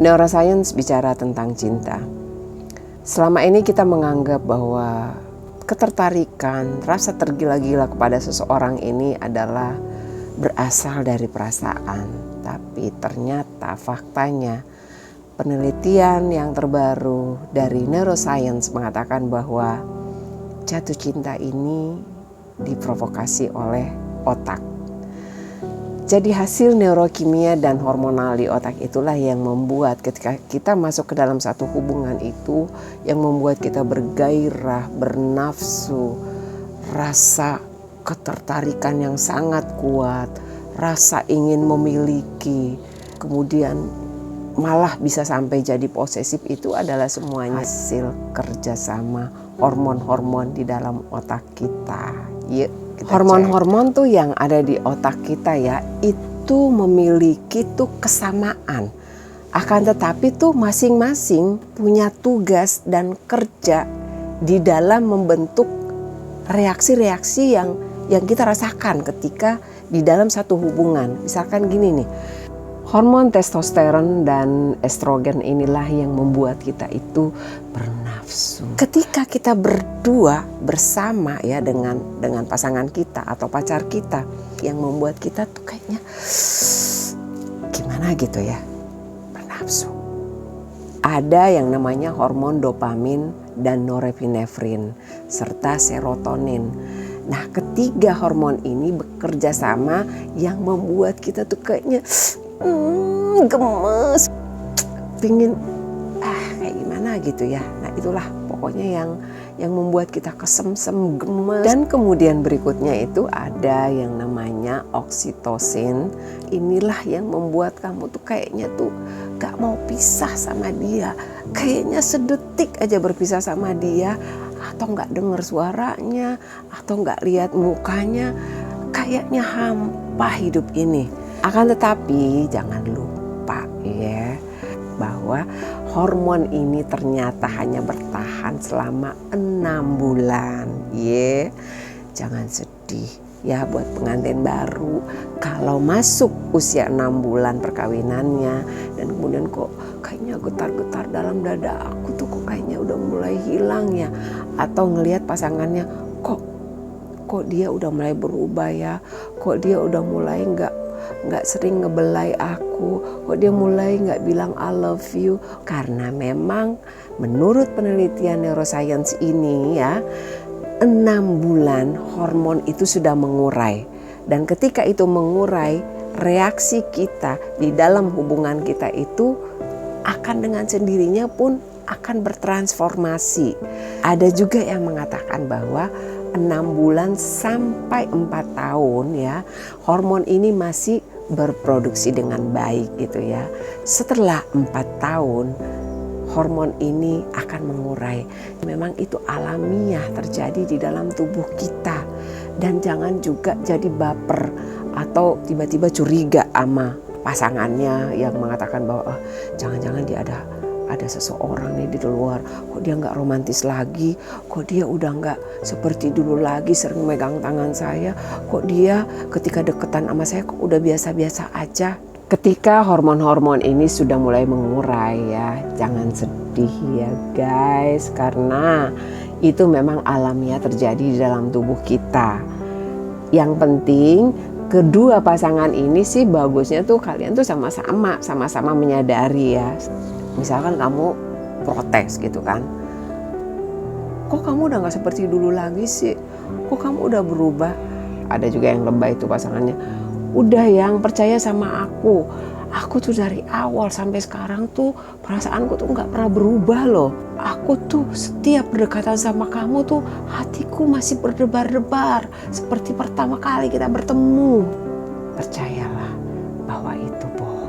Neuroscience bicara tentang cinta. Selama ini kita menganggap bahwa ketertarikan, rasa tergila-gila kepada seseorang ini adalah berasal dari perasaan. Tapi ternyata faktanya penelitian yang terbaru dari neuroscience mengatakan bahwa jatuh cinta ini diprovokasi oleh otak. Jadi hasil neurokimia dan hormonal di otak itulah yang membuat ketika kita masuk ke dalam satu hubungan itu, yang membuat kita bergairah, bernafsu, rasa ketertarikan yang sangat kuat, rasa ingin memiliki, kemudian malah bisa sampai jadi posesif. Itu adalah semuanya hasil kerjasama hormon-hormon di dalam otak kita. Hormon-hormon tuh yang ada di otak kita ya, itu memiliki tuh kesamaan. Akan tetapi tuh masing-masing punya tugas dan kerja di dalam membentuk reaksi-reaksi yang kita rasakan ketika di dalam satu hubungan. Misalkan gini nih, hormon testosteron dan estrogen inilah yang membuat kita itu bernafsu. Ketika kita berdua bersama ya dengan pasangan kita atau pacar kita, yang membuat kita tuh kayaknya gimana gitu ya, bernafsu. Ada yang namanya hormon dopamin dan norepinefrin serta serotonin. Nah, ketiga hormon ini bekerja sama yang membuat kita tuh kayaknya gemes, pingin kayak gimana gitu ya. Nah, itulah pokoknya yang membuat kita kesemsem, gemes. Dan kemudian berikutnya itu ada yang namanya oksitosin. Inilah yang membuat kamu tuh kayaknya tuh gak mau pisah sama dia, kayaknya sedetik aja berpisah sama dia, atau gak dengar suaranya, atau gak lihat mukanya, kayaknya hampa hidup ini. Akan tetapi jangan lupa ya, bahwa hormon ini ternyata hanya bertahan selama 6 bulan. Jangan sedih ya buat pengantin baru. Kalau masuk usia 6 bulan perkawinannya dan kemudian kok kayaknya getar-getar dalam dada aku tuh kok kayaknya udah mulai hilang ya, atau ngelihat pasangannya kok dia udah mulai berubah ya, kok dia udah mulai nggak sering ngebelai aku, kok dia mulai nggak bilang I love you. Karena memang menurut penelitian neuroscience ini ya, 6 bulan hormon itu sudah mengurai. Dan ketika itu mengurai, reaksi kita di dalam hubungan kita itu akan dengan sendirinya pun akan bertransformasi. Ada juga yang mengatakan bahwa 6 bulan sampai 4 tahun ya, hormon ini masih berproduksi dengan baik gitu ya. Setelah 4 tahun hormon ini akan mengurai. Memang itu alamiah terjadi di dalam tubuh kita. Dan jangan juga jadi baper atau tiba-tiba curiga sama pasangannya yang mengatakan bahwa jangan-jangan dia ada seseorang nih di luar, kok dia nggak romantis lagi, kok dia udah nggak seperti dulu lagi sering megang tangan saya, kok dia ketika deketan sama saya kok udah biasa-biasa aja. Ketika hormon-hormon ini sudah mulai mengurai ya, jangan sedih ya guys, karena itu memang alamiah terjadi di dalam tubuh kita. Yang penting kedua pasangan ini sih bagusnya tuh kalian tuh sama-sama menyadari ya. Misalkan kamu protes gitu kan, kok kamu udah gak seperti dulu lagi sih, kok kamu udah berubah. Ada juga yang lebay itu pasangannya, udah yang percaya sama aku tuh dari awal sampai sekarang tuh perasaanku tuh gak pernah berubah loh. Aku tuh setiap berdekatan sama kamu tuh hatiku masih berdebar-debar seperti pertama kali kita bertemu. Percayalah bahwa itu bohong.